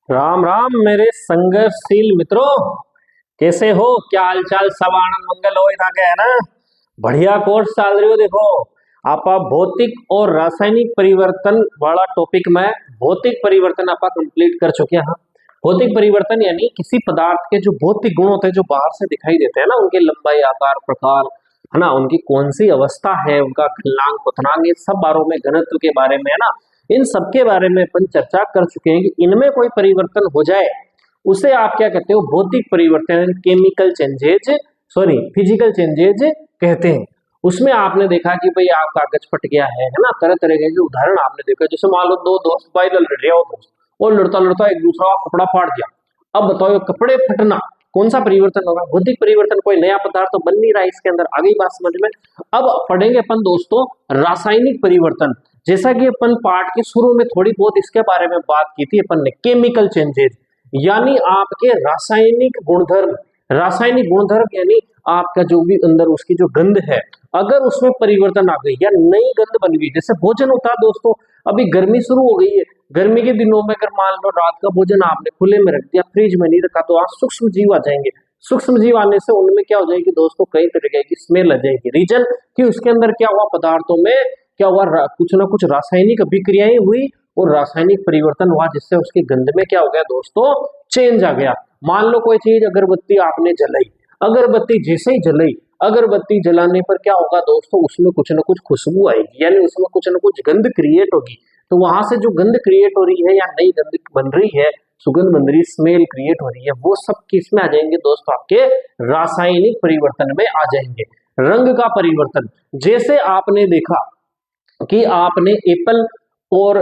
राम राम मेरे संघर्षशील मित्रों। कैसे हो? क्या हालचाल? सब आनंद मंगल हो इधर के है ना। बढ़िया कोर्स चल रही हो। देखो आप भौतिक और रासायनिक परिवर्तन वाला टॉपिक में भौतिक परिवर्तन आप कंप्लीट कर चुके हैं। भौतिक परिवर्तन यानी किसी पदार्थ के जो भौतिक गुण होते हैं जो बाहर से दिखाई देते हैं ना, उनके लंबाई, आकार, प्रकार, है ना, उनकी कौन सी अवस्था है, उनका गलनांक, क्वथनांक, ये सब बारों में, घनत्व के बारे में, है ना, इन सब के बारे में अपन चर्चा कर चुके हैं कि इनमें कोई परिवर्तन हो जाए उसे आप क्या कहते हो? भौतिक परिवर्तन, chemical changes, sorry physical changes कहते हैं। उसमें आपने देखा कि भाई आप कागज फट गया है ना, तरह तरह के उदाहरण आपने देखा। जैसे मान लो दो दोस्त भाई लड़ रहे हो दोस्त, और लड़ता लड़ता एक दूसरा का कपड़ा फाड़ दिया। अब बताओ कपड़े फटना कौन सा परिवर्तन होगा? भौतिक परिवर्तन। कोई नया पदार्थ तो बन नहीं रहा है इसके अंदर। आगे बात समझ में। अब पढ़ेंगे अपन दोस्तों रासायनिक परिवर्तन। जैसा कि अपन पाठ के शुरू में थोड़ी बहुत इसके बारे में बात की थी अपन ने, केमिकल चेंजेस यानी आपके रासायनिक गुणधर्म। रासायनिक गुणधर्म यानी आपका जो भी अंदर उसकी जो गंध है, अगर उसमें परिवर्तन आ गई या नई गंध बन गई। जैसे भोजन होता है दोस्तों, अभी गर्मी शुरू हो गई है, गर्मी के दिनों में अगर मान लो रात का भोजन आपने खुले में रख दिया, फ्रिज में नहीं रखा, तो आज सूक्ष्म जीव आ जाएंगे। सूक्ष्म जीव आने से उनमें क्या हो जाएगी दोस्तों? कई तरह की स्मेल आ जाएगी। रीजन कि उसके अंदर क्या हुआ? पदार्थों में क्या हुआ? कुछ ना कुछ रासायनिक अभिक्रियाएं हुई और रासायनिक परिवर्तन हुआ, जिससे उसकी गंध में क्या हो गया दोस्तों? चेंज आ गया। मान लो कोई चीज, अगरबत्ती आपने जलाई, अगरबत्ती जैसे ही जलाई, अगरबत्ती जलाने पर क्या होगा दोस्तों? उसमें कुछ ना कुछ खुशबू आएगी, यानी उसमें कुछ ना कुछ गंध क्रिएट होगी। तो वहां से जो गंध क्रिएट हो रही है या नई गंध बन रही है, सुगंध बन रही, स्मेल क्रिएट हो रही है, वो सब किस में आ जाएंगे दोस्तों? आपके रासायनिक परिवर्तन में आ जाएंगे। रंग का परिवर्तन, जैसे आपने देखा कि आपने एप्पल और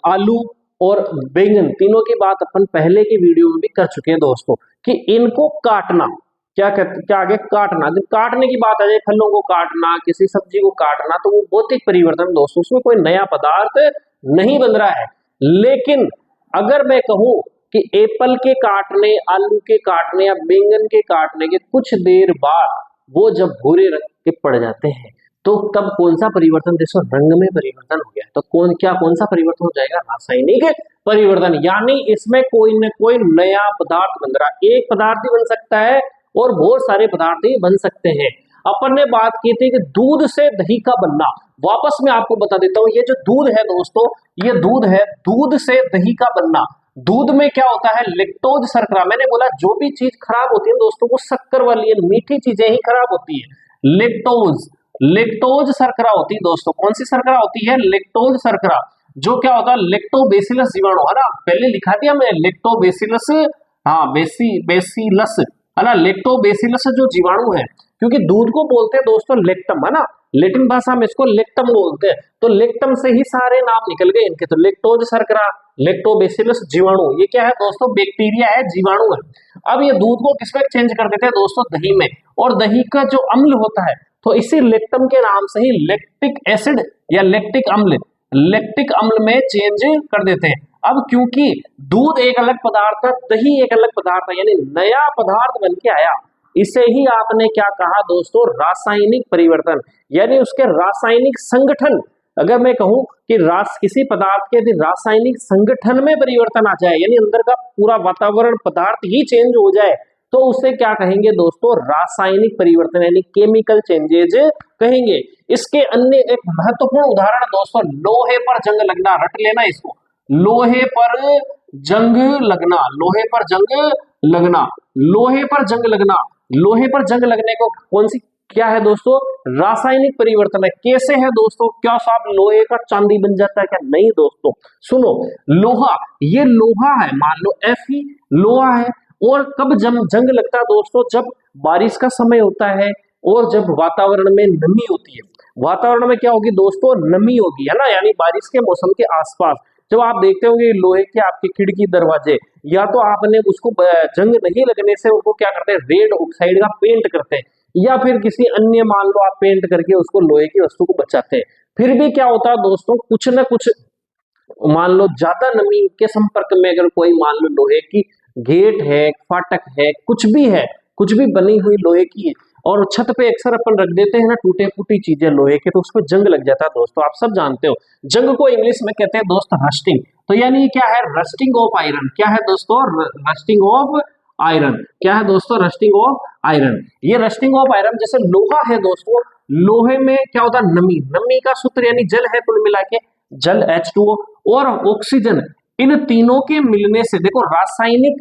आलू और बैंगन तीनों की बात अपन पहले की वीडियो में भी कर चुके हैं दोस्तों, कि इनको काटना, क्या आगे काटना, जब काटने की बात आ जाए, फलों को काटना, किसी सब्जी को काटना, तो वो भौतिक परिवर्तन दोस्तों, उसमें कोई नया पदार्थ नहीं बन रहा है। लेकिन अगर मैं कहूं कि एप्पल के काटने, आलू के काटने या बैंगन के काटने के कुछ देर बाद वो जब भूरे रंग के पड़ जाते हैं, तो तब कौन सा परिवर्तन? देखो रंग में परिवर्तन हो गया। तो कौन सा परिवर्तन हो जाएगा? रासायनिक परिवर्तन। यानी इसमें कोई न कोई नया पदार्थ बन रहा है। एक पदार्थ ही बन सकता है और बहुत सारे पदार्थ ही बन सकते हैं। अपन ने बात की थी कि दूध से दही का बनना। वापस मैं आपको बता देता हूं, ये जो दूध है दोस्तों, ये दूध है, दूध से दही का बनना। दूध में क्या होता है? लैक्टोज शर्करा। मैंने बोला जो भी चीज खराब होती है दोस्तों, वो शक्कर वाली है, मीठी चीजें ही खराब होती है। लेक्टोज शर्करा होती है दोस्तों। कौन सी शर्करा होती है? लेक्टोज शर्करा। जो क्या होता है? लेक्टोबैसिलस जीवाणु, है ना, पहले लिखा दिया मैं लेक्टोबैसिलस, हाँ बेसिलस, है ना, लेक्टोबैसिलस जो जीवाणु है, क्योंकि दूध को बोलते हैं दोस्तों लेक्टम, है ना, लेटिन भाषा में इसको लेक्टम बोलते हैं। तो लेक्टम से ही सारे नाम निकल गए इनके। तो लेक्टोज शर्करा, लेक्टोबैसिलस जीवाणु, ये क्या है दोस्तों? बैक्टीरिया है, जीवाणु है। अब ये दूध को किसमें चेंज कर देते हैं दोस्तों? दही में। और दही का जो अम्ल होता है, तो इसी लेक्टम के नाम से ही लैक्टिक एसिड या लैक्टिक अम्ल में चेंज कर देते हैं। अब क्योंकि दूध एक अलग पदार्थ है, दही एक अलग पदार्थ है, यानी नया पदार्थ बन के आया, इसे ही आपने क्या कहा दोस्तों? रासायनिक परिवर्तन। यानी उसके रासायनिक संगठन, अगर मैं कहूं कि किसी पदार्थ के यदि रासायनिक संगठन में परिवर्तन आ जाए, यानी अंदर का पूरा वातावरण, पदार्थ ही चेंज हो जाए, तो उसे क्या कहेंगे दोस्तों? रासायनिक परिवर्तन, यानी केमिकल चेंजेज कहेंगे। इसके अन्य एक महत्वपूर्ण उदाहरण दोस्तों, लोहे पर जंग लगना। रट लेना इसको, लोहे पर जंग लगना, लोहे पर जंग लगना, लोहे पर जंग लगना। लोहे पर जंग लगने को कौन सी क्या है दोस्तों? रासायनिक परिवर्तन है। कैसे है दोस्तों? क्या साहब लोहे का चांदी बन जाता है क्या? नहीं दोस्तों, सुनो, लोहा, ये लोहा है, मान लो Fe लोहा है। और कब जंग लगता है दोस्तों? जब बारिश का समय होता है और जब वातावरण में नमी होती है। वातावरण में क्या होगी दोस्तों? नमी होगी, है ना, यानी बारिश के मौसम के आसपास जब आप देखते होंगे लोहे के आपके खिड़की दरवाजे, या तो आपने उसको जंग नहीं लगने से उनको क्या करते हैं? रेड ऑक्साइड का पेंट करते हैं, या फिर किसी अन्य, मान लो आप पेंट करके उसको लोहे की वस्तु को बचाते हैं। फिर भी क्या होता है दोस्तों? कुछ ना कुछ, मान लो ज्यादा नमी के संपर्क में अगर कोई, मान लो लोहे की गेट है, फाटक है, कुछ भी है, कुछ भी बनी हुई लोहे की है, और छत पे अक्सर अपन रख देते हैं ना टूटे फूटी चीजें लोहे के, तो उसमें जंग लग जाता है दोस्तों। आप सब जानते हो, जंग को इंग्लिश में कहते हैं दोस्त रस्टिंग। तो यानी ये क्या है, रस्टिंग ऑफ आयरन। क्या है दोस्तों, रस्टिंग ऑफ आयरन। क्या है दोस्तों, रस्टिंग ऑफ आयरन। ये रस्टिंग ऑफ आयरन, जैसे लोहा है दोस्तों, लोहे में क्या होता है, नमी। नमी का सूत्र यानी जल है, कुल मिला के जल H2O और ऑक्सीजन, इन तीनों के मिलने से देखो रासायनिक,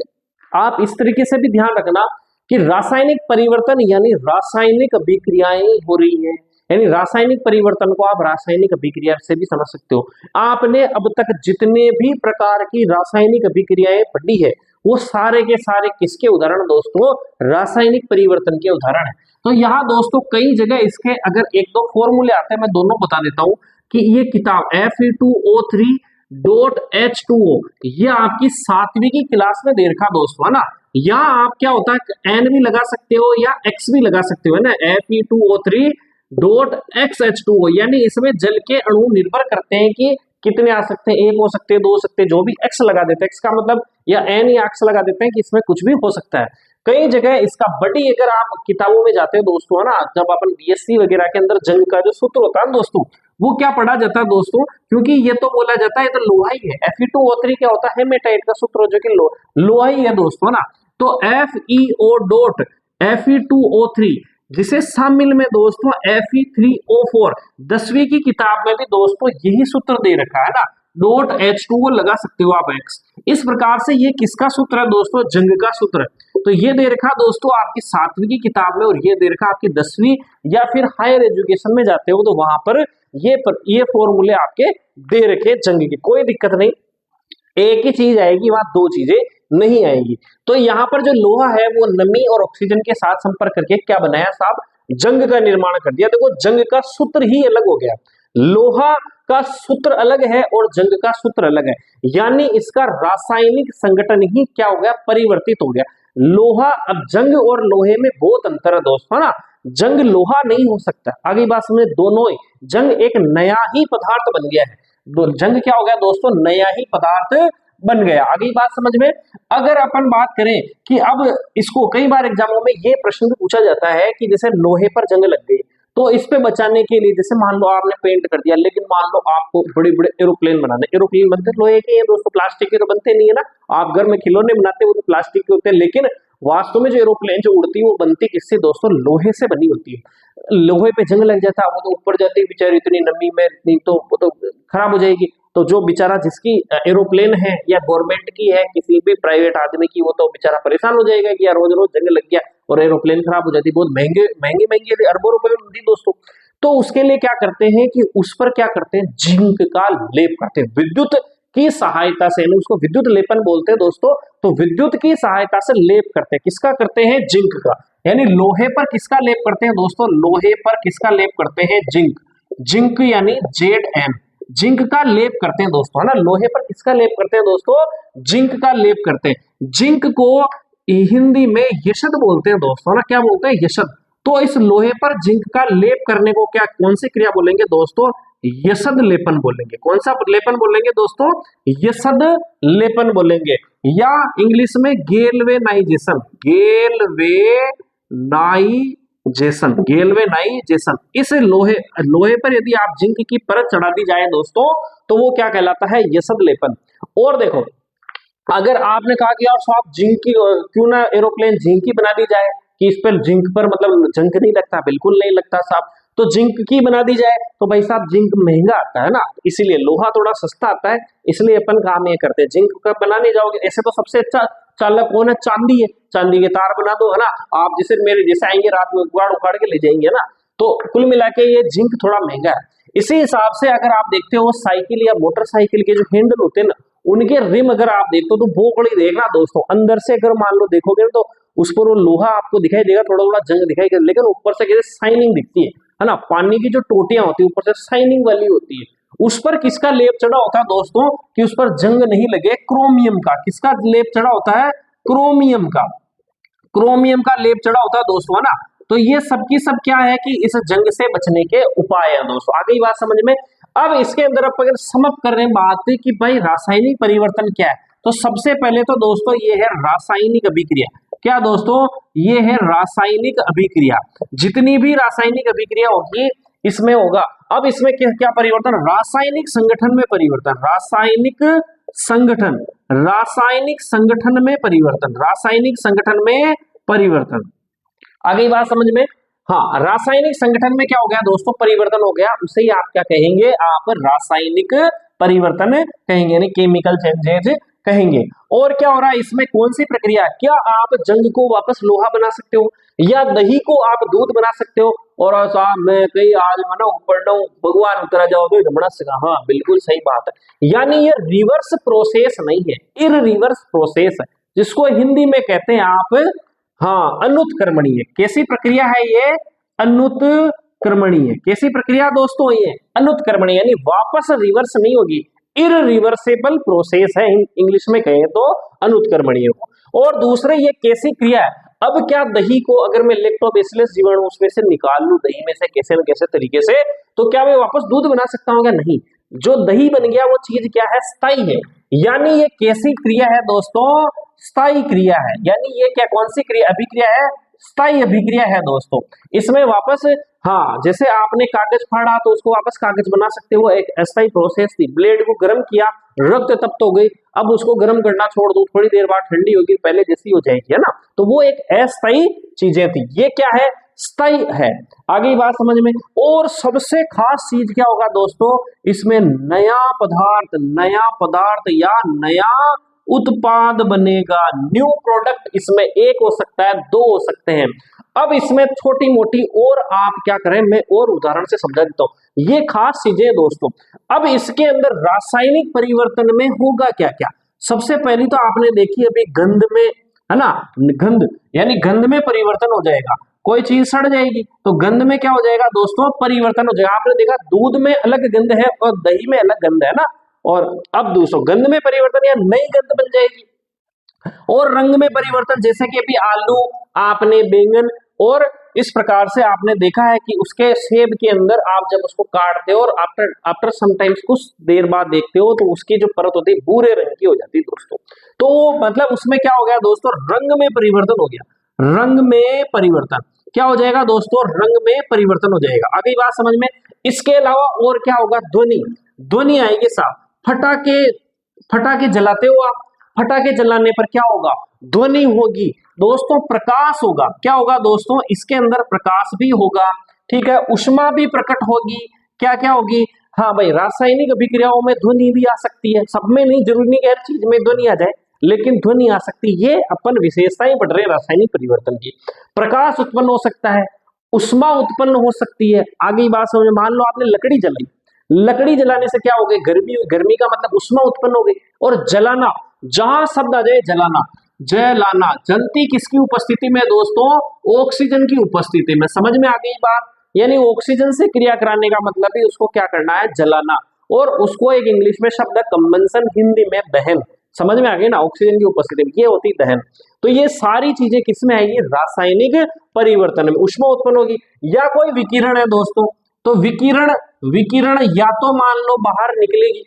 आप इस तरीके से भी ध्यान रखना कि रासायनिक परिवर्तन यानी रासायनिक अभिक्रियाएं हो रही है, यानी रासायनिक परिवर्तन को आप रासायनिक अभिक्रिया से भी समझ सकते हो। आपने अब तक जितने भी प्रकार की रासायनिक अभिक्रियाएं पढ़ी है वो सारे के सारे किसके उदाहरण दोस्तों, रासायनिक परिवर्तन के उदाहरण है। तो यहाँ दोस्तों कई जगह इसके अगर एक दो फॉर्मूले आते हैं, मैं दोनों बता देता हूं कि ये किताब Fe2O3.H2O ये आपकी 7वीं की क्लास में दे रखा दोस्तों, है ना। यहाँ आप क्या होता है, N भी लगा सकते हो या X भी लगा सकते हो, है ना। Fe2O3.XH2O यानी इसमें जल के अणु निर्भर करते हैं कि कितने आ सकते हैं, 1 हो सकते हैं, 2 हो सकते हैं, जो भी X लगा देते हैं, X का मतलब या N या X लगा देते हैं कि इसमें कुछ भी हो सकता है। कई जगह इसका बड़ी, अगर आप किताबों में जाते हैं दोस्तों, है ना, जब अपन बीएससी वगैरह के अंदर जंग का जो सूत्र होता है दोस्तों, वो क्या पढ़ा जाता है दोस्तों, क्योंकि ये तो बोला जाता है ये तो लोहा ही है। Fe2O3 क्या होता है, हेमेटाइट का सूत्र जो कि लोहा ही है दोस्तों, ना। तो FeO.Fe2O3 जिसे शामिल में दोस्तों Fe3O4, 10वीं की किताब में भी दोस्तों यही सूत्र दे रखा है ना, .H2O लगा सकते हो आप X। इस प्रकार से ये किसका सूत्र है दोस्तों, जंग का सूत्र है। तो ये दे रखा दोस्तों आपकी 7वीं की किताब में, और ये दे रखा आपकी 10वीं या फिर हायर एजुकेशन में जाते हो तो वहां पर ये फॉर्मूले आपके दे रखे जंग की। कोई दिक्कत नहीं, एक ही चीज आएगी, वहां दो चीजें नहीं आएगी। तो यहाँ पर जो लोहा है वो नमी और ऑक्सीजन के साथ संपर्क करके क्या बनाया साहब, जंग का निर्माण कर दिया। देखो जंग का सूत्र ही अलग हो गया, लोहा का सूत्र अलग है और जंग का सूत्र अलग है, यानी इसका रासायनिक संगठन ही क्या हो गया, परिवर्तित हो गया। लोहा, अब जंग और लोहे में बहुत अंतर है दोस्तों, है ना। जंग लोहा नहीं हो सकता, आगे बात समझे, दोनों ही, जंग एक नया ही पदार्थ बन गया है। जंग क्या हो गया दोस्तों, नया ही पदार्थ बन गया। आगे बात समझ में। अगर अपन बात करें कि अब इसको कई बार एग्जामों में ये प्रश्न भी पूछा जाता है कि जैसे लोहे पर जंग लग गई तो इस पे बचाने के लिए, जैसे मान लो आपने पेंट कर दिया, लेकिन मान लो आपको बड़े बड़े एरोप्लेन बनाने, एरोप्लेन बनते लोहे के हैं दोस्तों, प्लास्टिक के तो बनते नहीं है ना। आप घर में खिलौने बनाते हो तो प्लास्टिक के होते हैं, लेकिन वास्तव में जो एरोप्लेन जो उड़ती है वो बनती किससे दोस्तों, लोहे से बनी होती है। लोहे पे जंग लग जाता है, वो तो ऊपर जाती है बेचारी, इतनी नमी में इतनी, तो वो तो खराब हो जाएगी। तो जो बेचारा जिसकी एरोप्लेन है या गवर्नमेंट की है, किसी भी प्राइवेट आदमी की, वो तो बेचारा परेशान हो जाएगा कि यार रोज रोज जंग लग गया और एरोप्लेन खराब हो जाती है, बहुत महंगे महंगे महंगे अरबों रुपए में मिलती दोस्तों। तो उसके लिए क्या करते हैं कि उस पर क्या करते हैं, जिंक का लेप करते हैं, विद्युत की सहायता से, उसको विद्युत लेपन बोलते हैं दोस्तों। तो विद्युत की सहायता से लेप करते हैं, किसका करते हैं, जिंक का। यानी लोहे पर किसका लेप करते हैं दोस्तों, लोहे पर किसका लेप करते हैं, जिंक। जिंक यानी Zn, जिंक का लेप करते हैं दोस्तों, है ना। लोहे पर किसका लेप करते हैं दोस्तों, जिंक का लेप करते हैं। जिंक को हिंदी में यशद बोलते हैं दोस्तों, है ना, क्या बोलते हैं, यशद। तो इस लोहे पर जिंक का लेप करने को क्या, कौन सी क्रिया बोलेंगे दोस्तों, यशद लेपन बोलेंगे। कौन सा लेपन बोलेंगे दोस्तों, यशद लेपन बोलेंगे, या इंग्लिश में गेल्वेनाइजेशन, गेल्वेनाइजेशन। इस लोहे पर यदि आप जिंक की परत चढ़ा दी जाए दोस्तों तो वो क्या कहलाता है, यशद लेपन। और देखो अगर आपने कहा कि यार साहब जिंक की क्यों ना एरोप्लेन जिंक की बना दी जाए कि इस पर जिंक पर मतलब जंग नहीं लगता, बिल्कुल नहीं लगता साहब, तो जिंक की बना दी जाए। तो भाई साहब जिंक महंगा आता है ना, इसीलिए लोहा थोड़ा सस्ता आता है, इसलिए अपन काम ये करते हैं, जिंक का बनाने जाओगे ऐसे तो सबसे अच्छा चालक कौन है, चांदी है, चांदी के तार बना दो, है ना। आप जैसे मेरे जैसे आएंगे रात में उखाड़ उखाड़ के ले जाएंगे ना। तो कुल मिला के ये जिंक थोड़ा महंगा है। इसी हिसाब से अगर आप देखते हो साइकिल या मोटरसाइकिल के जो हैंडल होते हैं ना, उनके रिम अगर आप देखते हो तो वो बड़ी देखना दोस्तों, अंदर से अगर मान लो देखोगे तो उस पर वो लोहा आपको दिखाई देगा, थोड़ा थोड़ा जंग दिखाई देगा, लेकिन ऊपर से शाइनिंग दिखती है ना। पानी की जो टोटियां होती है ऊपर से शाइनिंग वाली होती है, उस पर किसका लेप चढ़ा होता है दोस्तों कि उस पर जंग नहीं लगे, क्रोमियम का। किसका लेप चढ़ा होता है, क्रोमियम का, क्रोमियम का लेप चढ़ा होता है दोस्तों, है ना। तो ये सब की सब क्या है कि इस जंग से बचने के उपाय है दोस्तों। आ गई बात समझ में। अब इसके अंदर अगर समअप कर रहे हैं बात कि भाई रासायनिक परिवर्तन क्या है, तो सबसे पहले तो दोस्तों ये है रासायनिक अभिक्रिया। क्या दोस्तों, ये है रासायनिक अभिक्रिया। जितनी भी रासायनिक अभिक्रिया होगी इसमें होगा। अब इसमें क्या परिवर्तन, रासायनिक संगठन में परिवर्तन, रासायनिक संगठन, रासायनिक संगठन में परिवर्तन, रासायनिक संगठन में परिवर्तन। आगे बात समझ में। हाँ, रासायनिक संगठन में क्या हो गया दोस्तों, परिवर्तन हो गया, उसे ही आप क्या कहेंगे, आप रासायनिक परिवर्तन कहेंगे, यानी केमिकल चेंजेज कहेंगे। और क्या हो रहा है इसमें, कौन सी प्रक्रिया, क्या आप जंग को वापस लोहा बना सकते हो, या दही को आप दूध बना सकते हो। और साहब मैं कई आज मना ऊपर भगवान उतरा जाओगे बना सका, हाँ बिल्कुल सही बात है। यानी ये रिवर्स प्रोसेस नहीं है, इररिवर्स प्रोसेस है, जिसको हिंदी में कहते हैं आप, हाँ, अनुत्क्रमणीय। कैसी प्रक्रिया है ये, अनुत्क्रमणीय। कैसी प्रक्रिया दोस्तों, ये अनुत्क्रमणीय, यानी वापस रिवर्स नहीं होगी, इररिवर्सेबल प्रोसेस है, इंग्लिश में कहें तो अनुत्क्रमणीय हो। और दूसरे ये कैसी क्रिया है, अब क्या दही को अगर मैं लैक्टोबैसिलस जीवाणु उसमें से निकाल लूं, दही में से कैसे न कैसे तरीके से, तो क्या मैं वापस दूध बना सकता हूँ क्या, नहीं। जो दही बन गया वो चीज क्या है, स्थायी है। यानी ये कैसी क्रिया है दोस्तों, स्थायी क्रिया है। यानी ये क्या, कौन सी क्रिया, अभिक्रिया है, स्थायी अभिक्रिया है दोस्तों। इसमें वापस, हाँ, जैसे आपने कागज फाड़ा तो उसको वापस कागज बना सकते हो, एक अस्थायी प्रोसेस थी। ब्लेड को गर्म किया, रक्त तप्त हो गई, अब उसको गर्म करना छोड़ दो, थोड़ी देर बाद ठंडी होगी, पहले जैसी हो जाएगी, है ना। तो वो एक अस्थायी चीजें थी, ये क्या है, स्थायी है। आगे बात समझ में। और सबसे खास चीज क्या होगा दोस्तों, इसमें नया पदार्थ या नया उत्पाद बनेगा, न्यू प्रोडक्ट। इसमें एक हो सकता है, दो हो सकते हैं। अब इसमें छोटी मोटी और आप क्या करें, मैं और उदाहरण से समझा देता हूं, ये खास चीजें दोस्तों। अब इसके अंदर रासायनिक परिवर्तन में होगा क्या क्या, सबसे पहली तो आपने देखी अभी गंध में, है ना, गंध, यानी गंध में परिवर्तन हो जाएगा, कोई चीज सड़ जाएगी तो गंध में क्या हो जाएगा दोस्तों, परिवर्तन हो जाएगा। आपने देखा दूध में अलग गंध है और दही में अलग गंध है ना। और अब दोस्तों गंध में परिवर्तन या नई गंध बन जाएगी। और रंग में परिवर्तन, जैसे कि अभी आलू, आपने बैंगन, और इस प्रकार से आपने देखा है कि उसके सेब के अंदर आप जब उसको काटते हो और आफ्टर समटाइम्स कुछ देर बाद देखते हो तो उसकी जो परत होती है भूरे रंग की हो जाती है दोस्तों। तो मतलब उसमें क्या हो गया दोस्तों, रंग में परिवर्तन हो गया, रंग में परिवर्तन क्या हो जाएगा दोस्तों, रंग में परिवर्तन हो जाएगा। अगली बात समझ में। इसके अलावा और क्या होगा, ध्वनि, ध्वनि आएगी साहब। फटाके जलाते हो आप, फटाके जलाने पर क्या होगा, ध्वनि होगी दोस्तों। प्रकाश होगा, क्या होगा दोस्तों, इसके अंदर प्रकाश भी होगा, ठीक है। उष्मा भी प्रकट होगी, क्या क्या होगी, हाँ भाई, रासायनिक अभिक्रियाओं में ध्वनि भी आ सकती है, सब में नहीं, जरूरी नहीं कि हर चीज में ध्वनि आ जाए, लेकिन ध्वनि आ सकती है। ये अपन विशेषताएं पढ़ रहे रासायनिक परिवर्तन की। प्रकाश उत्पन्न हो सकता है, उष्मा उत्पन्न हो सकती है। आगे बात समझ, मान लो आपने लकड़ी जलाई, लकड़ी जलाने से क्या हो गई, गर्मी, गर्मी का मतलब उष्मा उत्पन्न हो गई। और जलाना, जहां शब्द आ जाए जलाना, जलाना, जलती किसकी उपस्थिति में दोस्तों, ऑक्सीजन की उपस्थिति में। समझ में आ गई बात, यानी ऑक्सीजन से क्रिया कराने का मतलब ही उसको क्या करना है, जलाना। और उसको एक इंग्लिश में शब्द है कंबंशन, हिंदी में दहन। समझ में आ गई ना, ऑक्सीजन की उपस्थिति में ये होती है दहन। तो ये सारी चीजें किसमें आएगी, रासायनिक परिवर्तन में। उष्मा उत्पन्न होगी, या कोई विकिरण है दोस्तों, तो विकिरण या तो मान लो बाहर निकलेगी,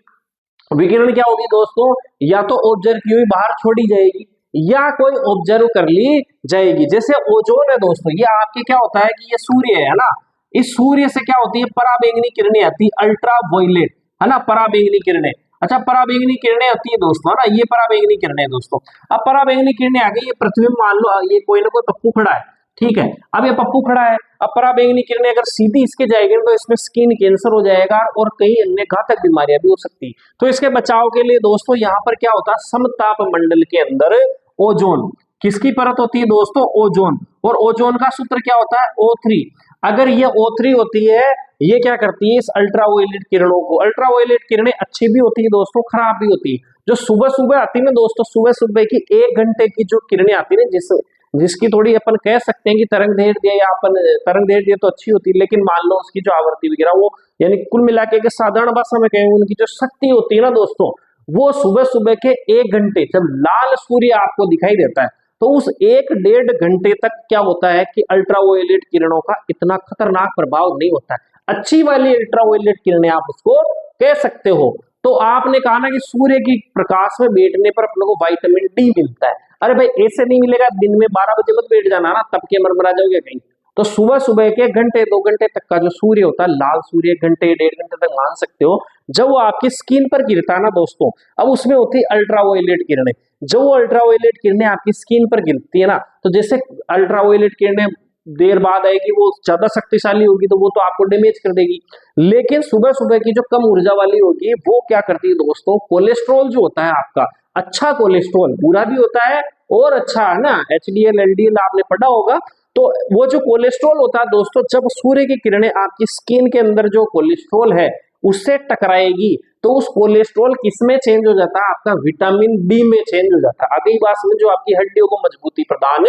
विकिरण क्या होगी दोस्तों, या तो ऑब्जर्व की हुई बाहर छोड़ी जाएगी, या कोई ऑब्जर्व कर ली जाएगी। जैसे ओजोन है दोस्तों, ये आपके क्या होता है कि ये सूर्य है ना, इस सूर्य से क्या होती है, पराबैंगनी किरणें आती है, अल्ट्रा वायलेट, है ना, पराबैंगनी किरणें। अच्छा, पराबैंगनी किरणें आती है दोस्तों, है ना, ये पराबैंगनी किरणें दोस्तों। अब पराबैंगनी किरणें आ गई, ये पृथ्वी में मान लो ये कोई ना कोई पप्पू खड़ा है, ठीक है। अब ये पप्पू खड़ा है, अब पराबैंगनी किरणें अगर सीधी इसके जाएगी तो इसमें स्किन कैंसर हो जाएगा और कई अन्य घातक बीमारियां भी हो सकती। तो इसके बचाव के लिए दोस्तों यहाँ पर क्या होता है, समताप मंडल के अंदर ओजोन, किसकी परत होती है दोस्तों, ओजोन। और ओजोन का सूत्र क्या होता है, O3। अगर ये O3 होती है, ये क्या करती है, इस अल्ट्रावायलेट किरणों को, अल्ट्रावायलेट किरणें अच्छी भी होती है दोस्तों, खराब भी होती है। जो सुबह सुबह आती है ना दोस्तों, सुबह सुबह की 1 घंटे की जो किरणें आती है ना, जिसकी थोड़ी अपन कह सकते हैं कि तरंग दैर्ध्य, या अपन तरंग दैर्ध्य तो अच्छी होती है, लेकिन मान लो उसकी जो आवृत्ति वगैरह, वो यानी कुल मिला के साधारण भाषा में कहें, उनकी जो शक्ति होती है ना दोस्तों, वो सुबह सुबह के 1 घंटे जब लाल सूर्य आपको दिखाई देता है, तो उस 1-1.5 घंटे तक क्या होता है कि अल्ट्रावायलेट किरणों का इतना खतरनाक प्रभाव नहीं होता है। अच्छी वाली अल्ट्रावायलेट किरणें आप उसको कह सकते हो। तो आपने कहा ना कि सूर्य की प्रकाश में बैठने पर अपने को विटामिन डी मिलता है। अरे भाई ऐसे नहीं मिलेगा, दिन में 12 बजे मत बैठ जाना ना, तब के मरमरा जाओगे कहीं। तो सुबह सुबह के घंटे 2 घंटे तक का जो सूर्य होता है, लाल सूर्य, घंटे 1.5 घंटे तक मान सकते हो, जब वो आपकी स्किन पर गिरता है ना दोस्तों, अब उसमें होती है अल्ट्रावायलेट किरणें। जो वो अल्ट्रावायलेट किरणें आपकी स्किन पर गिरती है ना, तो जैसे अल्ट्रावायलेट किरणें देर बाद आएगी, वो ज्यादा शक्तिशाली होगी तो वो तो आपको डैमेज कर देगी। लेकिन सुबह सुबह की जो कम ऊर्जा वाली होगी वो क्या करती है दोस्तों, कोलेस्ट्रॉल जो होता है आपका, अच्छा कोलेस्ट्रॉल, बुरा भी होता है और अच्छा है ना, HDL LDL आपने पढ़ा होगा। तो वो जो कोलेस्ट्रॉल होता है दोस्तों, जब सूर्य की किरणें आपकी स्किन के अंदर जो कोलेस्ट्रॉल है उससे टकराएगी तो उस कोलेस्ट्रॉल किसमें चेंज हो जाता है, आपका विटामिन डी में चेंज हो जाता है। अगली बात में जो आपकी हड्डियों को मजबूती प्रदान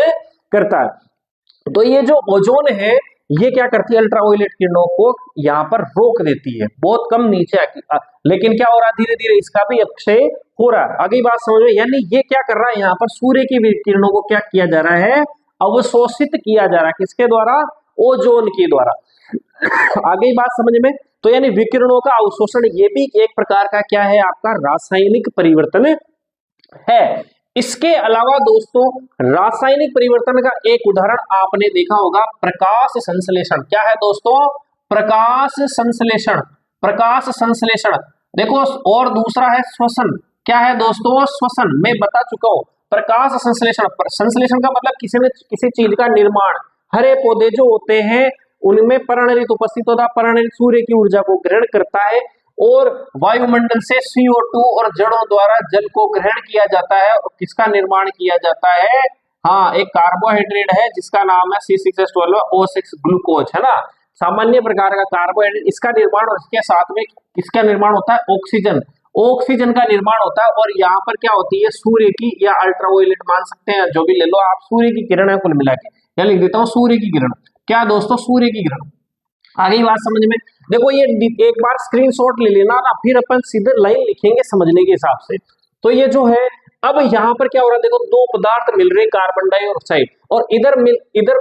करता है। तो ये जो ओजोन है ये क्या करती है, अल्ट्रावायलेट किरणों को यहाँ पर रोक देती है, बहुत कम नीचे आती है। लेकिन क्या हो रहा है, धीरे धीरे इसका भी अपक्षय हो रहा है। अगली बात समझ में, यानी ये क्या कर रहा है, यहाँ पर सूर्य की किरणों को क्या किया जा रहा है, अवशोषित किया जा रहा है, किसके द्वारा, ओजोन के द्वारा। आगे बात समझ में, तो यानी विकिरणों का अवशोषण ये भी एक प्रकार का क्या है, आपका रासायनिक परिवर्तन है। इसके अलावा दोस्तों रासायनिक परिवर्तन का एक उदाहरण आपने देखा होगा, प्रकाश संश्लेषण। क्या है दोस्तों, प्रकाश संश्लेषण, प्रकाश संश्लेषण। देखो, और दूसरा है श्वसन। क्या है दोस्तों, श्वसन। मैं बता चुका हूं, प्रकाश संश्लेषण, संश्लेषण का मतलब किसी चीज का निर्माण। हरे पौधे जो होते हैं उनमें पर्णरित उपस्थित होता है, पर्णरित सूर्य की ऊर्जा को ग्रहण करता है और वायुमंडल से CO2 और जड़ों द्वारा जल को ग्रहण किया जाता है और किसका निर्माण किया जाता है, हाँ, एक कार्बोहाइड्रेट है जिसका नाम है C6H12O6 ग्लूकोज, है ना, सामान्य प्रकार का कार्बोहाइड्रेट। इसका निर्माण और इसके साथ में किसका निर्माण होता है, ऑक्सीजन, ऑक्सीजन का निर्माण होता है। और यहाँ पर क्या होती है, सूर्य की या अल्ट्रावायलेट मान सकते हैं, जो भी ले लो आप, सूर्य की किरण है कुल मिला के, या लिख देता हूँ सूर्य की किरण। क्या दोस्तों, सूर्य की किरण। आगे बात समझ में, देखो ये एक बार स्क्रीनशॉट ले लेना ना, फिर अपन सीधे लाइन लिखेंगे समझने के हिसाब से। तो ये जो है, अब यहाँ पर क्या हो रहा है, देखो दो पदार्थ मिल रहे, कार्बन डाइऑक्साइड, और इधर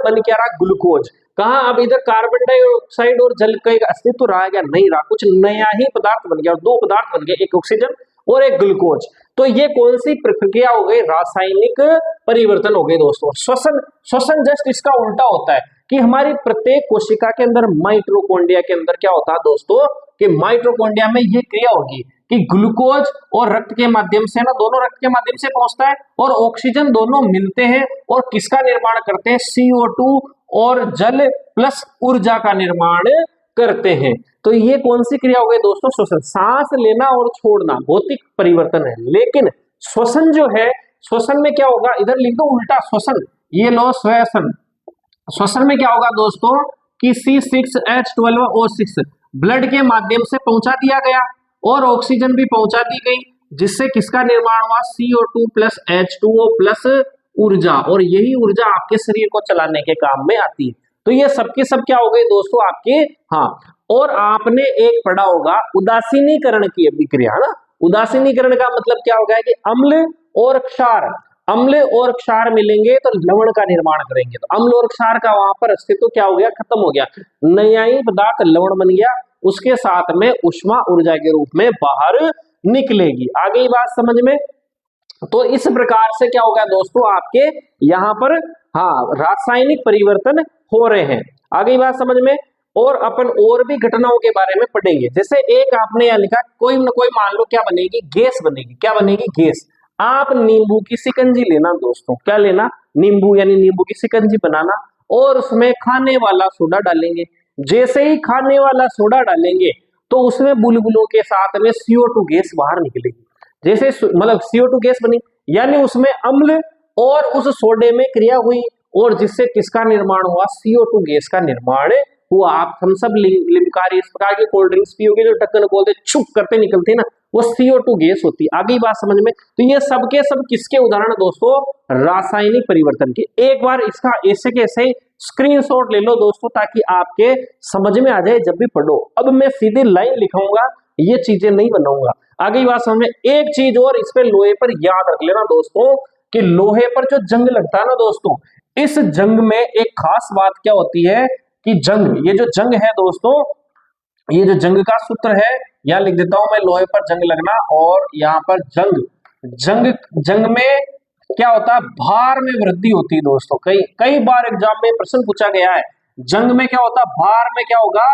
बन क्या रहा, ग्लूकोज। कहा, अब इधर कार्बन डाइऑक्साइड और जल का एक अस्तित्व रहा क्या, नहीं रहा, कुछ नया ही पदार्थ बन गया, और दो पदार्थ बन गए, एक ऑक्सीजन और एक ग्लूकोज। तो ये कौन सी प्रक्रिया हो गई, रासायनिक परिवर्तन हो गए दोस्तों। श्वसन, श्वसन जस्ट इसका उल्टा होता है कि हमारी प्रत्येक कोशिका के अंदर, माइटोकॉन्ड्रिया के अंदर क्या होता है दोस्तों, कि माइटोकॉन्ड्रिया में ये क्रिया होगी कि ग्लूकोज और रक्त के माध्यम से ना, दोनों रक्त के माध्यम से पहुंचता है और ऑक्सीजन, दोनों मिलते हैं और किसका निर्माण करते हैं, CO2 और जल प्लस ऊर्जा का निर्माण करते हैं। तो ये कौन सी क्रिया हो गई दोस्तों, श्वसन। सांस लेना और छोड़ना भौतिक परिवर्तन है, लेकिन श्वसन जो है, श्वसन में क्या होगा, इधर लिख दो उल्टा श्वसन, ये लो श्वसन। श्वसन में क्या होगा दोस्तों कि C6H12O6 ब्लड के माध्यम से पहुंचा दिया गया और ऑक्सीजन भी पहुंचा दी गई, जिससे किसका निर्माण हुआ, CO2 प्लस H2O प्लस ऊर्जा, और यही ऊर्जा आपके शरीर को चलाने के काम में आती है। तो ये सबके सब क्या हो गए दोस्तों आपके, हाँ। और आपने एक पढ़ा होगा उदासीनीकरण की अभिक्रिया, है ना। उदासीनीकरण का मतलब क्या होगा कि अम्ल और क्षार, अम्ल और क्षार मिलेंगे तो लवण का निर्माण करेंगे। तो अम्ल और क्षार का वहां पर अस्तित्व क्या हो गया, खत्म हो गया, नया ही पदार्थ लवण बन गया, उसके साथ में ऊष्मा ऊर्जा के रूप में बाहर निकलेगी। आगे ही बात समझ में, तो इस प्रकार से क्या होगा दोस्तों आपके यहाँ पर, हाँ, रासायनिक परिवर्तन हो रहे हैं। आगे बात समझ में, और अपन और भी घटनाओं के बारे में पढ़ेंगे। जैसे एक आपने यहाँ लिखा, कोई न कोई मान लो क्या बनेगी, गैस बनेगी। क्या बनेगी, गैस। आप नींबू की शिकंजी लेना दोस्तों, क्या लेना, नींबू, यानी नींबू की शिकंजी बनाना और उसमें खाने वाला सोडा डालेंगे। जैसे ही खाने वाला सोडा डालेंगे तो उसमें बुलबुलों के साथ में CO2 गैस बाहर निकलेगी। जैसे मतलब CO2 गैस बनी, यानी उसमें अम्ल और उस सोडे में क्रिया हुई और जिससे किसका निर्माण हुआ, CO2 गैस का निर्माण हुआ। आप हम सब लिमकारी, इस प्रकार की कोल्ड ड्रिंक्स पियोगे जो ढक्कन खोलते छुप करते निकलती है ना, वो CO2 गैस होती है। आगे बात समझ में, तो ये सबके सब किसके उदाहरण दोस्तों, रासायनिक परिवर्तन के। एक बार इसका ऐसे के ऐसे स्क्रीनशॉट ले लो दोस्तों, ताकि आपके समझ में आ जाए जब भी पढ़ो। अब मैं सीधी लाइन लिखाऊंगा, ये चीजें नहीं बनाऊंगा। आगे बात समझ में, एक चीज और इस पे लोहे पर याद रख लेना दोस्तों, कि लोहे पर जो जंग लगता है ना दोस्तों, इस जंग में एक खास बात क्या होती है कि जंग, ये जो जंग है दोस्तों, ये जो जंग का सूत्र है, यहां लिख देता हूं मैं, लोहे पर जंग लगना, और यहाँ पर जंग में क्या होता है, भार में वृद्धि होती है दोस्तों। कई बार एग्जाम में प्रश्न पूछा गया है, जंग में क्या होता है, भार में क्या होगा,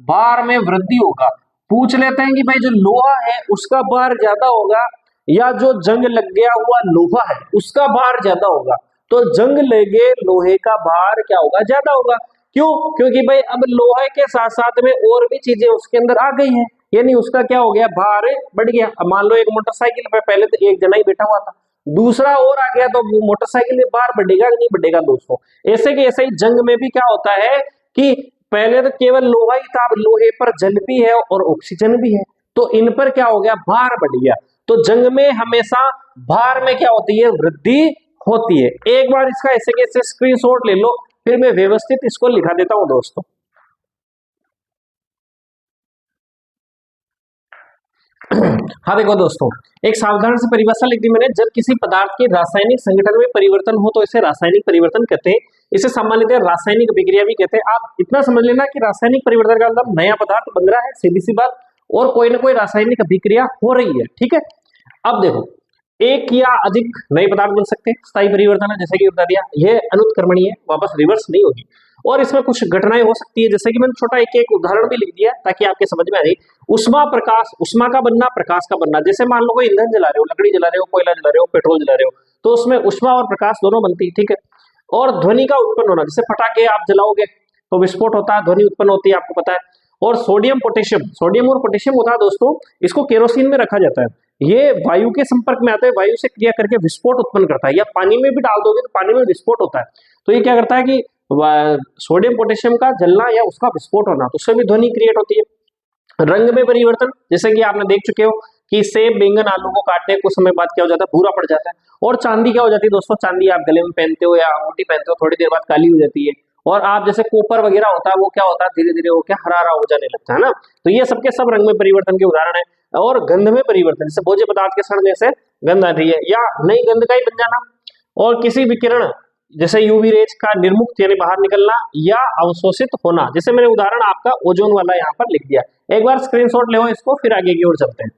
भार में वृद्धि होगा। पूछ लेते हैं कि भाई जो लोहा है उसका भार ज्यादा होगा या जो जंग लग गया हुआ लोहा है उसका भार ज्यादा होगा। तो जंग लगे लोहे का भार क्या होगा, ज्यादा होगा। क्यों? क्योंकि भाई अब लोहे के साथ साथ में और भी चीजें उसके अंदर आ गई हैं, यानी उसका क्या हो गया, भार बढ़ गया। अब मान लो एक मोटरसाइकिल पे पहले तो एक जना ही बैठा हुआ था, दूसरा और आ गया तो मोटरसाइकिल में भार बढ़ेगा कि नहीं बढ़ेगा दोस्तों। ऐसे कि ऐसे ही जंग में भी क्या होता है कि पहले तो केवल लोहा ही था, अब लोहे पर जल भी है और ऑक्सीजन भी है, तो इन पर क्या हो गया, भार बढ़ गया। तो जंग में हमेशा भार में क्या होती है, वृद्धि होती है। एक बार इसका ऐसे कैसे स्क्रीनशॉट ले लो, फिर मैं व्यवस्थित इसको लिखा देता हूं दोस्तों। हाँ देखो दोस्तों, एक सावधान से परिभाषा लिख दी मैंने, जब किसी पदार्थ के रासायनिक संगठन में परिवर्तन हो तो इसे रासायनिक परिवर्तन कहते हैं। इसे सामान्यतः रासायनिक अभिक्रिया भी कहते हैं। आप इतना समझ लेना कि रासायनिक परिवर्तन का मतलब नया पदार्थ बन रहा है, सीधी सी बात, और कोई ना कोई रासायनिक अभिक्रिया हो रही है, ठीक है। अब देखो, एक या अधिक नए पदार्थ बन सकते हैं, स्थायी परिवर्तन है, जैसे कि बता दिया, यह अनुत्क्रमणीय है, वापस रिवर्स नहीं होगी। और इसमें कुछ घटनाएं हो सकती है, जैसे कि मैंने छोटा एक एक उदाहरण भी लिख दिया ताकि आपके समझ में आ जाए। उष्मा प्रकाश, उष्मा का बनना, प्रकाश का बनना। जैसे मान लो कोई ईंधन जला रहे हो, लकड़ी जला रहे हो, कोयला जला रहे हो, पेट्रोल जला रहे हो, तो उसमें उष्मा और प्रकाश दोनों बनती है, ठीक है। और ध्वनि का उत्पन्न होना, जैसे पटाखे आप जलाओगे तो विस्फोट होता है, ध्वनि उत्पन्न होती है, आपको पता है। और सोडियम पोटेशियम, सोडियम और पोटेशियम होता है दोस्तों, इसको केरोसिन में रखा जाता है, ये वायु के संपर्क में आता है, वायु से क्रिया करके विस्फोट उत्पन्न करता है, या पानी में भी डाल दोगे तो पानी में विस्फोट होता है। तो ये क्या करता है कि सोडियम पोटेशियम का जलना या उसका विस्फोट होना, तो उससे भी ध्वनि क्रिएट होती है। रंग में परिवर्तन, जैसे कि आपने देख चुके हो कि सेब, बैंगन, आलू को काटने कुछ समय बाद क्या हो जाता है, भूरा पड़ जाता है। और चांदी क्या हो जाती है दोस्तों, चांदी आप गले में पहनते हो या अंगूठी पहनते हो, थोड़ी देर बाद काली हो जाती है। और आप जैसे कॉपर वगैरह होता है, वो क्या होता है, धीरे धीरे वो क्या हरा हरा हो जाने लगता है ना। तो ये सबके सब रंग में परिवर्तन के उदाहरण है। और गंध में परिवर्तन, जैसे भोज्य पदार्थ के सड़ने से गंध आ रही है या नई गंध का ही बन जाना। और किसी विकिरण जैसे यूवी रेज का निर्मुक्त यानी बाहर निकलना या अवशोषित होना, जैसे मैंने उदाहरण आपका ओजोन वाला यहाँ पर लिख दिया। एक बार स्क्रीनशॉट ले इसको, फिर आगे की ओर चलते हैं।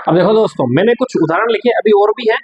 अब देखो दोस्तों, मैंने कुछ उदाहरण लिखे, अभी और भी है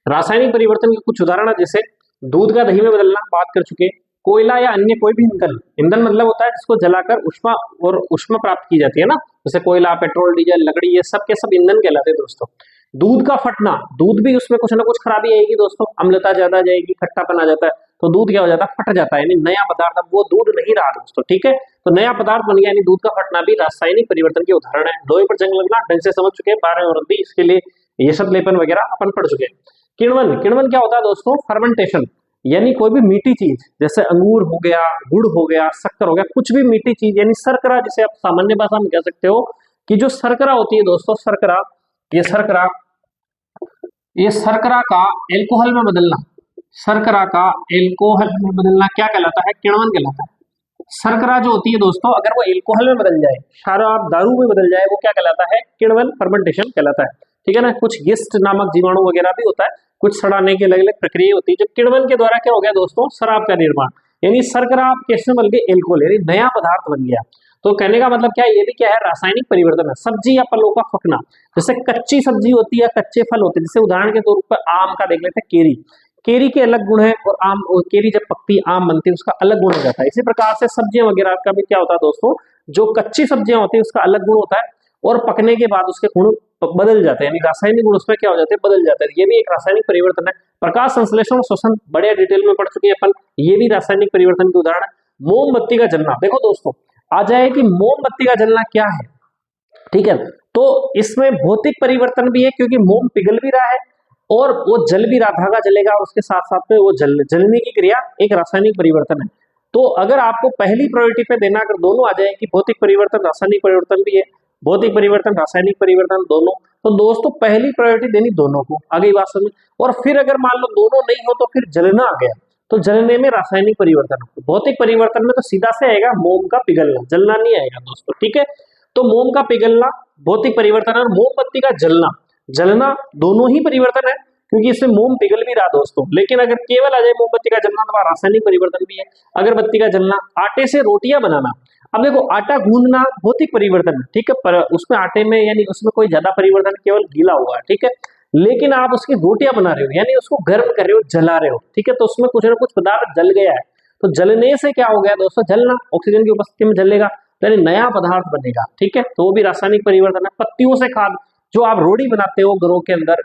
रासायनिक परिवर्तन के कुछ उदाहरण, जैसे दूध का दही में बदलना, बात कर चुके। कोयला या अन्य कोई भी ईंधन, ईंधन मतलब होता है जिसको जलाकर उष्मा और उष्मा प्राप्त की जाती है ना, जैसे कोयला, पेट्रोल, डीजल, लकड़ी, ये सब के सब ईंधन कहलाते हैं दोस्तों। दूध का फटना, दूध भी उसमें कुछ ना कुछ खराबी आएगी दोस्तों, अम्लता ज्यादा आ जाएगी, खट्टापन आ जाता है, तो दूध क्या हो जाता है, फट जाता है, यानी नया पदार्थ, अब वो दूध नहीं रहा दोस्तों, ठीक है। तो नया पदार्थ बन गया, यानी दूध का फटना भी रासायनिक परिवर्तन के उदाहरण है। लोहे पर जंग लगना ढंग से समझ चुके हैं, 12 और भी इसके लिए ये सब लेपन वगैरह अपन पढ़ चुके हैं। किण्वन, किण्वन क्या होता है दोस्तों, फर्मेंटेशन, यानी कोई भी मीठी चीज, जैसे अंगूर हो गया, गुड़ हो गया, शक्कर हो गया, कुछ भी मीठी चीज, यानी शर्करा, जिसे आप सामान्य भाषा में कह सकते हो कि जो शर्करा होती है दोस्तों, शर्करा, ये शर्करा, ये शर्करा का एल्कोहल में बदलना, शर्करा का एल्कोहल में बदलना क्या कहलाता है, किण्वन कहलाता है। शर्करा जो होती है दोस्तों, अगर वो एल्कोहल में बदल जाए, शराब, दारू में बदल जाए, वो क्या कहलाता है, किण्वन, फर्मेंटेशन कहलाता है, ठीक है ना। कुछ यीस्ट नामक जीवाणु वगैरह भी होता है, कुछ सड़ाने की अलग अलग प्रक्रिया होती है, जो किण्वन के द्वारा क्या हो गया दोस्तों, शराब का निर्माण, यानी शर्करा कैसे बन गई, एल्कोहल, यानी नया पदार्थ बन गया। तो कहने का मतलब क्या है, ये भी क्या है, रासायनिक परिवर्तन है। सब्जी या फलों का पकना, जैसे कच्ची सब्जी होती है, कच्चे फल होते हैं, जैसे उदाहरण के तौर पर आम का देख लेते हैं, केरी, केरी के अलग गुण है, और आम, और केरी जब पकती आम बनती है उसका अलग गुण हो जाता है। इसी प्रकार से सब्जियां वगैरह का भी क्या होता है दोस्तों, जो कच्ची सब्जियां होती है उसका अलग गुण होता है, और पकने के बाद उसके गुण बदल जाते हैं, यानी रासायनिक गुण उसमें क्या हो जाते हैं, बदल जाते हैं। ये भी एक रासायनिक परिवर्तन है। प्रकाश संश्लेषण और श्वसन बड़े डिटेल में पढ़ चुके हैं अपन, ये भी रासायनिक परिवर्तन के उदाहरण है। मोमबत्ती का जलना, देखो दोस्तों, आ जाए कि मोमबत्ती का जलना क्या है, ठीक है। तो इसमें भौतिक परिवर्तन भी है, क्योंकि मोम पिघल भी रहा है और वो जल भी रहा, धागा जलेगा और उसके साथ साथ में वो जलने की क्रिया एक रासायनिक परिवर्तन है। तो अगर आपको पहली प्रायोरिटी पे देना, अगर दोनों आ जाए कि भौतिक परिवर्तन रासायनिक परिवर्तन भी है, भौतिक परिवर्तन रासायनिक परिवर्तन दोनों, तो दोस्तों पहली प्रायोरिटी देनी दोनों को, आगे बात समझ। और फिर अगर मान लो दोनों नहीं हो तो फिर जलना आ गया, तो जलने में रासायनिक परिवर्तन, भौतिक परिवर्तन में तो सीधा से आएगा मोम का पिघलना, जलना नहीं आएगा दोस्तों, ठीक है। तो मोम का पिघलना भौतिक परिवर्तन है, और मोमबत्ती का जलना, जलना दोनों ही परिवर्तन है, क्योंकि इसमें मोम पिघल भी रहा दोस्तों। लेकिन अगर केवल आ जाए मोमबत्ती का जलना तो रासायनिक परिवर्तन भी है। अगरबत्ती का जलना, आटे से रोटियां बनाना, अब देखो आटा गूंदना भौतिक परिवर्तन है, ठीक है, पर उसमें आटे में यानी उसमें कोई ज्यादा परिवर्तन, केवल गीला हुआ है, ठीक है। लेकिन आप उसकी रोटियां बना रहे हो, यानी उसको गर्म कर रहे हो, जला रहे हो, ठीक है, तो उसमें कुछ ना कुछ पदार्थ जल गया है, तो जलने से क्या हो गया दोस्तों, जलना, ऑक्सीजन की उपस्थिति में जलेगा, यानी नया पदार्थ बनेगा, ठीक है, तो वो भी रासायनिक परिवर्तन है। पत्तियों से खाद, जो आप रोड़ी बनाते हो घरों के अंदर,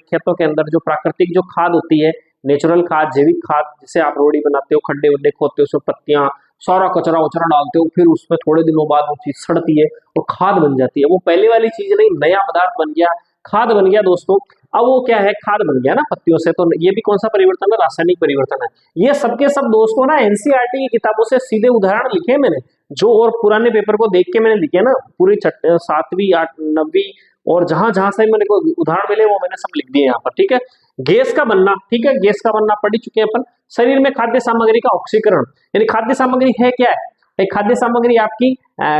खेतों के अंदर, जो प्राकृतिक जो खाद होती है, नेचुरल खाद, जैविक खाद, जिसे आप रोड़ी बनाते हो, खड्डे वड्डे खोदते हो, उसमें पत्तियां, सारा कचरा वचरा डालते हो, फिर उसमें थोड़े दिनों बाद वो चीज सड़ती है और खाद बन जाती है। वो पहले वाली चीज नहीं, नया पदार्थ बन गया, खाद बन गया दोस्तों। अब वो क्या है, खाद बन गया ना पत्तियों से, तो ये भी कौन सा परिवर्तन है, रासायनिक परिवर्तन है। ये सबके सब दोस्तों ना एनसीईआरटी की किताबों से सीधे उदाहरण लिखे हैं मैंने, जो और पुराने पेपर को देख के मैंने लिखे ना, पूरी 7वीं 9वीं और जहां जहां से मेरे को उदाहरण मिले वो मैंने सब लिख दिए यहाँ पर, ठीक है। गैस का बनना, ठीक है, गैस का बनना पढ़ चुके हैं अपन। शरीर में खाद्य सामग्री का ऑक्सीकरण, यानी खाद्य सामग्री है क्या है, एक खाद्य सामग्री आपकी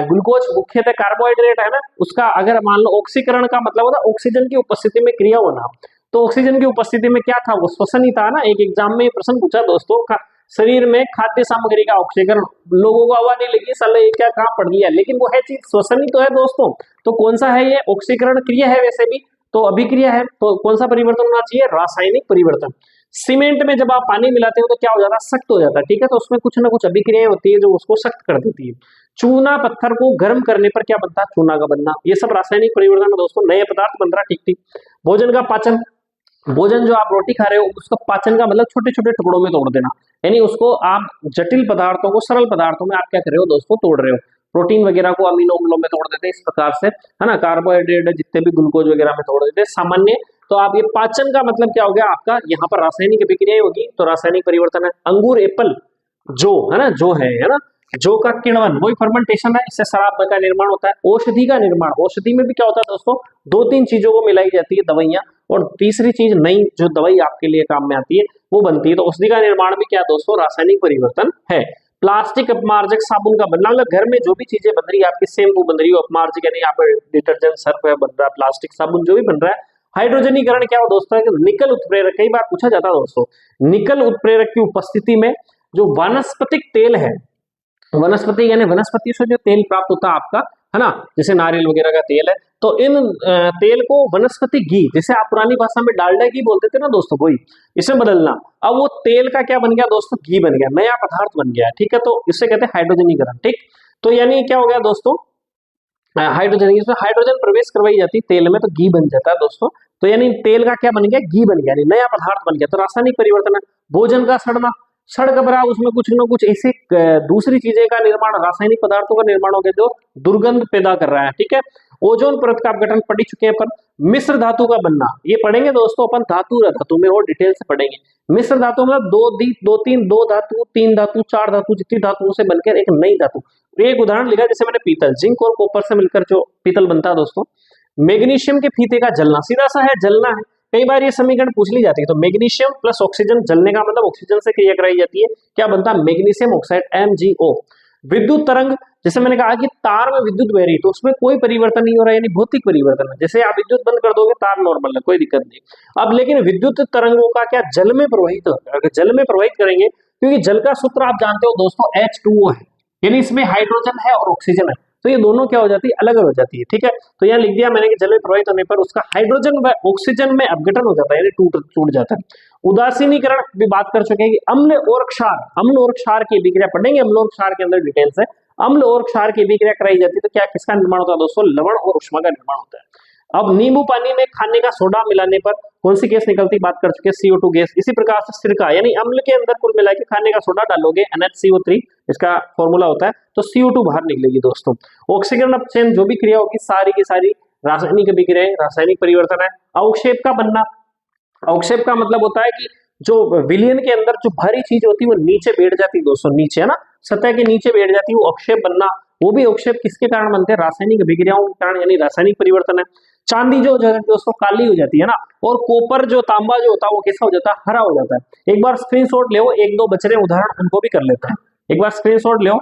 ग्लूकोज, मुख्यतः कार्बोहाइड्रेट है ना, उसका अगर मान लो ऑक्सीकरण का मतलब होता है ऑक्सीजन की उपस्थिति में क्रिया होना, तो ऑक्सीजन की उपस्थिति में क्या था, वो श्वसन ही था ना। एक एग्जाम में प्रश्न पूछा दोस्तों, शरीर में खाद्य सामग्री का ऑक्सीकरण, लोगों को हवा नहीं लगी, साले ये क्या कहाँ पढ़ लिया, लेकिन वो है चीज श्वसन ही तो है दोस्तों। तो कौन सा है ये, ऑक्सीकरण क्रिया है वैसे भी, तो अभिक्रिया है, तो कौन सा परिवर्तन होना चाहिए, रासायनिक परिवर्तन। सीमेंट में जब आप पानी मिलाते हो तो क्या हो जाता है, सख्त हो जाता है, ठीक है, तो उसमें कुछ ना कुछ अभिक्रियाएं होती है जो उसको सख्त कर देती है। चूना पत्थर को गर्म करने पर क्या बनता है, चूना का बनना, ये सब रासायनिक परिवर्तन है दोस्तों, नए पदार्थ बन रहा, ठीक ठीक। भोजन का पाचन, भोजन जो आप रोटी खा रहे हो उसका पाचन का मतलब छोटे छोटे टुकड़ों में तोड़ देना, यानी उसको आप जटिल पदार्थों को सरल पदार्थों में आप क्या कर रहे हो दोस्तों, तोड़ रहे हो। प्रोटीन वगैरह को अमीनो अम्लों में तोड़ देते हैं इस प्रकार से, है ना, कार्बोहाइड्रेट जितने भी ग्लूकोज वगैरह में तोड़ देते हैं सामान्य। तो आप ये पाचन का मतलब क्या हो गया आपका, यहाँ पर रासायनिक अभिक्रिया होगी, तो रासायनिक परिवर्तन है। अंगूर, एप्पल, जो है ना, जो है ना, जो का किण्वन, वही फर्मेंटेशन है, इससे शराब का निर्माण होता है। औषधि का निर्माण, औषधि में भी क्या होता है दोस्तों, 2-3 चीजों को मिलाई जाती है, दवाइयां, और तीसरी चीज नई जो दवाई आपके लिए काम में आती है वो बनती है, तो औषधि का निर्माण भी क्या दोस्तों, रासायनिक परिवर्तन है। प्लास्टिक अपमार्जक साबुन का बनना, मतलब घर में जो भी चीजें बन रही है आपकी, शैम्पू बन रही हो, अपमार्जक यानी यहाँ पर डिटर्जेंट, सर्फ है बन रहा है, प्लास्टिक साबुन जो भी बन रहा है। हाइड्रोजनीकरण क्या हो दोस्तों, निकल उत्प्रेरक, कई बार पूछा जाता है दोस्तों, निकल उत्प्रेरक की उपस्थिति में जो वानस्पतिक तेल है, वनस्पति यानी वनस्पति से जो तेल प्राप्त होता है आपका, है ना, जैसे नारियल वगैरह का तेल है, तो इन तेल को वनस्पति घी, जैसे आप पुरानी भाषा में डालडा घी बोलते थे ना दोस्तों, वही इसमें बदलना। अब वो तेल का क्या बन गया दोस्तों, घी बन गया, नया पदार्थ बन गया, ठीक है, तो इसे कहते हैं हाइड्रोजनीकरण, ठीक। तो यानी क्या हो गया दोस्तों, हाइड्रोजन, इसमें हाइड्रोजन प्रवेश करवाई जाती है तेल में, तो घी बन जाता है दोस्तों। तो यानी तेल का क्या बन गया, घी बन गया, नया पदार्थ बन गया, तो रासायनिक परिवर्तन है। भोजन का सड़ना, सड़ घबरा, उसमें कुछ ना कुछ ऐसी दूसरी चीजें का निर्माण, रासायनिक पदार्थों का निर्माण हो गया जो दुर्गंध पैदा कर रहा है, ठीक है। ओजोन परत का गठन पढ़ चुके हैं अपन। मिश्र धातु का बनना, ये पढ़ेंगे दोस्तों अपन धातु धातु में और डिटेल से पढ़ेंगे। मिश्र धातु मतलब दो धातु, 3 धातु, 4 धातु, जितनी धातुओं से बनकर एक नई धातु। एक उदाहरण लिखा, जैसे मैंने पीतल, जिंक और कॉपर से मिलकर जो पीतल बनता है दोस्तों। मैग्नीशियम के फीते का जलना, सीधा सा है, जलना है, कई बार ये समीकरण पूछ ली जाती है। तो मैग्नीशियम प्लस ऑक्सीजन, जलने का मतलब ऑक्सीजन से क्रिया कराई जाती है, क्या बनता है, मैग्नीशियम ऑक्साइड, MgO। विद्युत तरंग, जैसे मैंने कहा कि तार में विद्युत बह रही, तो उसमें कोई परिवर्तन नहीं हो रहा है, यानी भौतिक परिवर्तन है। जैसे आप विद्युत बंद कर दोगे, तार नॉर्मल है, कोई दिक्कत नहीं। अब लेकिन विद्युत तरंगों का क्या जल में प्रवाहित होता है, अगर जल में प्रवाहित करेंगे, क्योंकि जल का सूत्र आप जानते हो दोस्तों, H2O है, यानी इसमें हाइड्रोजन है और ऑक्सीजन है, तो ये दोनों क्या हो जाती है, अलग हो जाती है, ठीक है। तो यहाँ लिख दिया मैंने कि जल में प्रवाहित होने पर उसका हाइड्रोजन व ऑक्सीजन में अपघटन हो जाता है, यानी टूट जाता है। उदासीनीकरण भी बात कर चुके हैं कि अम्ल और क्षार, अम्ल और क्षार की अभिक्रिया पढ़ेंगे, अम्ल और क्षार के अंदर डिटेल्स है। अम्ल और क्षार की अभिक्रिया कराई जाती है, तो क्या किसका निर्माण होता है दोस्तों, लवण और उष्मा का निर्माण होता है। अब नींबू पानी में खाने का सोडा मिलाने पर कौन सी गैस निकलती, बात कर चुके हैं, CO2 गैस। इसी प्रकार से सिरका, यानी अम्ल के अंदर कुल मिला के खाने का सोडा डालोगे, NHCO3 इसका फॉर्मूला होता है, तो CO2 बाहर निकलेगी दोस्तों। ऑक्सीकरण अपचयन जो भी क्रिया होगी, सारी की सारी रासायनिक अभिक्रिया, रासायनिक परिवर्तन है। अवक्षेप का बनना, अवक्षेप का मतलब होता है कि जो विलयन के अंदर जो भारी चीज होती है वो नीचे बैठ जाती है दोस्तों, नीचे, है ना, सतह के नीचे बैठ जाती है, वो अवक्षेप बनना। वो भी अवक्षेप किसके कारण बनते हैं, रासायनिक अभिक्रियाओं के कारण, यानी रासायनिक परिवर्तन है। चांदी जो दोस्तों काली हो जाती है ना, और कॉपर जो, तांबा जो होता है वो कैसा हो जाता है, हरा हो जाता है। एक बार स्क्रीनशॉट ले, 1-2 बच रहे उदाहरण, उनको भी कर लेते हैं, एक बार स्क्रीनशॉट ले।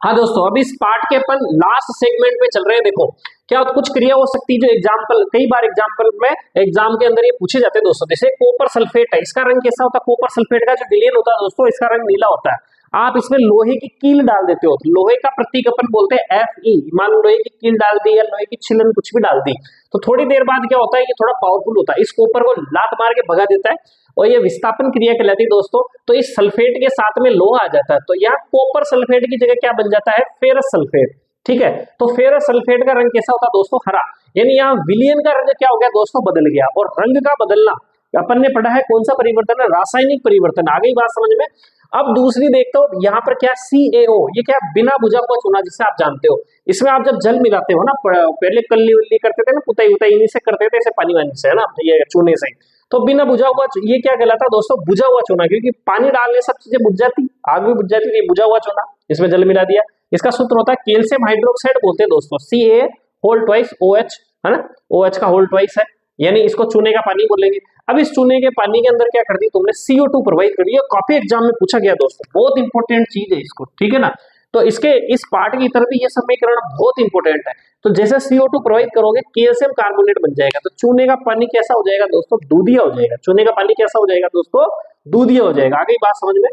हाँ दोस्तों, अभी इस पार्ट के अपन लास्ट सेगमेंट पे चल रहे हैं। देखो क्या कुछ क्रिया हो सकती है जो एग्जाम्पल, कई बार एग्जाम्पल में एग्जाम के अंदर ये पूछे जाते हैं दोस्तों। जैसे कॉपर सल्फेट है, इसका रंग कैसा होता है, कॉपर सल्फेट का जो विलयन होता है दोस्तों, इसका रंग नीला होता है। आप इसमें लोहे की कील डाल देते हो, तो लोहे का प्रतीक अपन बोलते हैं Fe। मान लो लोहे की कील डाल दी या लोहे की छिलन कुछ भी डाल दी, तो थोड़ी देर बाद क्या होता है, ये थोड़ा पावरफुल होता है, इस कॉपर को लात मार के भगा देता है और ये विस्थापन क्रिया कहलाती है दोस्तों। तो इस सल्फेट के साथ में लोहा आ जाता है, तो यहाँ कॉपर सल्फेट की जगह क्या बन जाता है, फेरस सल्फेट। ठीक है, तो फेरस सल्फेट का रंग कैसा होता है दोस्तों, हरा। यानी यहाँ विलियन का रंग क्या हो गया दोस्तों, बदल गया। और रंग का बदलना अपन ने पढ़ा है कौन सा परिवर्तन है, रासायनिक परिवर्तन। आ गई बात समझ में। अब दूसरी देखते हो यहाँ पर क्या CaO, ये क्या बिना बुझा हुआ चूना, जिसे आप जानते हो। इसमें आप जब जल मिलाते हो ना, पहले कल्ली उल्ली करते थे ना, पुताई उताई इन्हीं से करते थे, ऐसे पानी वानी से, है ना, ये चूने से। तो बिना बुझा हुआ ये क्या कहलाता है दोस्तों, बुझा हुआ चूना, क्योंकि पानी डालने सब चीजें बुझ जाती, आग भी बुझ जाती थी, बुझा हुआ चूना, इसमें जल मिला दिया। इसका सूत्र होता है कैल्शियम हाइड्रोक्साइड बोलते हैं दोस्तों, Ca2OH, है ना, OH का होल ट्वाइस है, यानी इसको चूने का पानी बोलेंगे। अब इस चूने के पानी के अंदर क्या कर दी तुमने, CO2 प्रोवाइड कर दिया। काफी एग्जाम में पूछा गया दोस्तों, बहुत इंपॉर्टेंट चीज है इसको, ठीक है ना। तो इसके इस पार्ट की तरफ ये समीकरण बहुत इंपॉर्टेंट है। तो जैसे CO2 प्रोवाइड करोगे, कैल्शियम कार्बोनेट बन जाएगा, तो चूने का पानी कैसा हो जाएगा दोस्तों, दूधिया हो जाएगा। चूने का पानी कैसा हो जाएगा दोस्तों, दूधिया हो जाएगा। आगे बात समझ में।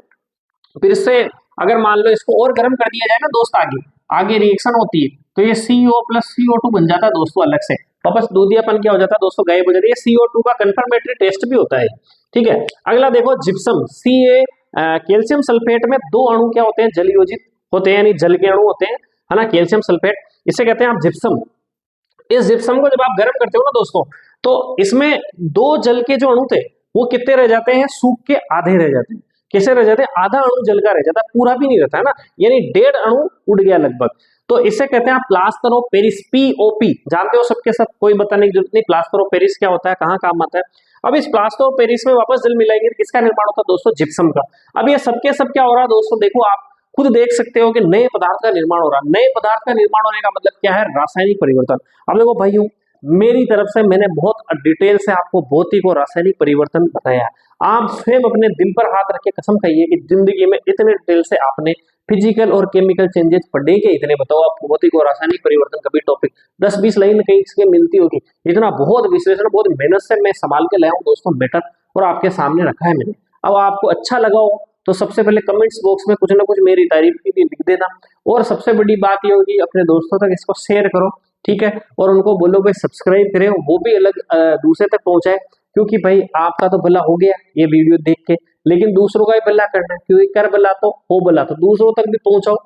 फिर से अगर मान लो इसको और गर्म कर दिया जाए ना दोस्त, आगे आगे रिएक्शन होती है, तो ये CO प्लस CO2 बन जाता है दोस्तों अलग से, वापस दूधियापन क्या हो जाता है दोस्तों, गायब हो जाती है। CO2 का कंफर्मेटरी टेस्ट भी होता है, ठीक है। अगला देखो जिप्सम, कैल्शियम सल्फेट में दो अणु क्या होते हैं, जल योजित होते हैं, यानी जल के अणु होते हैं, है ना, कैल्शियम सल्फेट, इसे कहते हैं आप जिप्सम। इस जिप्सम को जब आप गर्म करते हो ना दोस्तों, तो इसमें दो जल के जो अणु थे वो कितने रह जाते हैं, सूख के आधे रह जाते हैं। कैसे रह जाते हैं, आधा अणु जल का रह जाता है, पूरा भी नहीं रहता है ना, यानी 1.5 अणु उड़ गया लगभग। तो इसे कहते हैं प्लास्टर ऑफ पेरिस, POP, जानते हो सबके सब, कोई बताने की जरूरत नहीं। प्लास्टर ऑफ पेरिस क्या होता है, कहाँ काम आता है। अब इस प्लास्टर ऑफ पेरिस में वापस जल मिलाएंगे तो किसका निर्माण होता है दोस्तों, जिप्सम का। अब ये सबके सब क्या हो रहा है दोस्तों, देखो आप खुद देख सकते हो कि नए पदार्थ का निर्माण हो रहा है। नए पदार्थ का निर्माण होने का मतलब क्या है, रासायनिक परिवर्तन। अब देखो भाइयों, मेरी तरफ से मैंने बहुत डिटेल से आपको भौतिक और रासायनिक परिवर्तन बताया। आप स्वयं अपने दिल पर हाथ रख के कसम खाइए कि जिंदगी में इतने डिटेल से आपने फिजिकल और केमिकल चेंजेस पढ़े के इतने, बताओ आपको भौतिक और रासायनिक परिवर्तन कभी टॉपिक 10-20 लाइन कहीं इसके मिलती होगी। इतना बहुत विश्लेषण, बहुत मेहनत से मैं संभाल के लाया हूँ दोस्तों मैटर, और आपके सामने रखा है मैंने। अब आपको अच्छा लगा हो तो सबसे पहले कमेंट्स बॉक्स में कुछ ना कुछ मेरी तारीफ की भी लिख देना, और सबसे बड़ी बात ये होगी अपने दोस्तों तक इसको शेयर करो, ठीक है, और उनको बोलो भाई सब्सक्राइब करें, वो भी अलग दूसरे तक पहुंचाए, क्योंकि भाई आपका तो भला हो गया ये वीडियो देख के, लेकिन दूसरों का ही भला करना है, क्योंकि कर भला तो हो भला, तो दूसरों तक भी पहुंचाओ,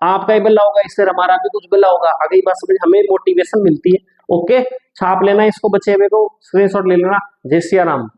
आपका ही भला होगा, इससे हमारा भी कुछ भला होगा। अगली बात समझ, हमें मोटिवेशन मिलती है। ओके, छाप लेना इसको, बचे हुए को स्क्रीनशॉट ले लेना। जय सिया राम।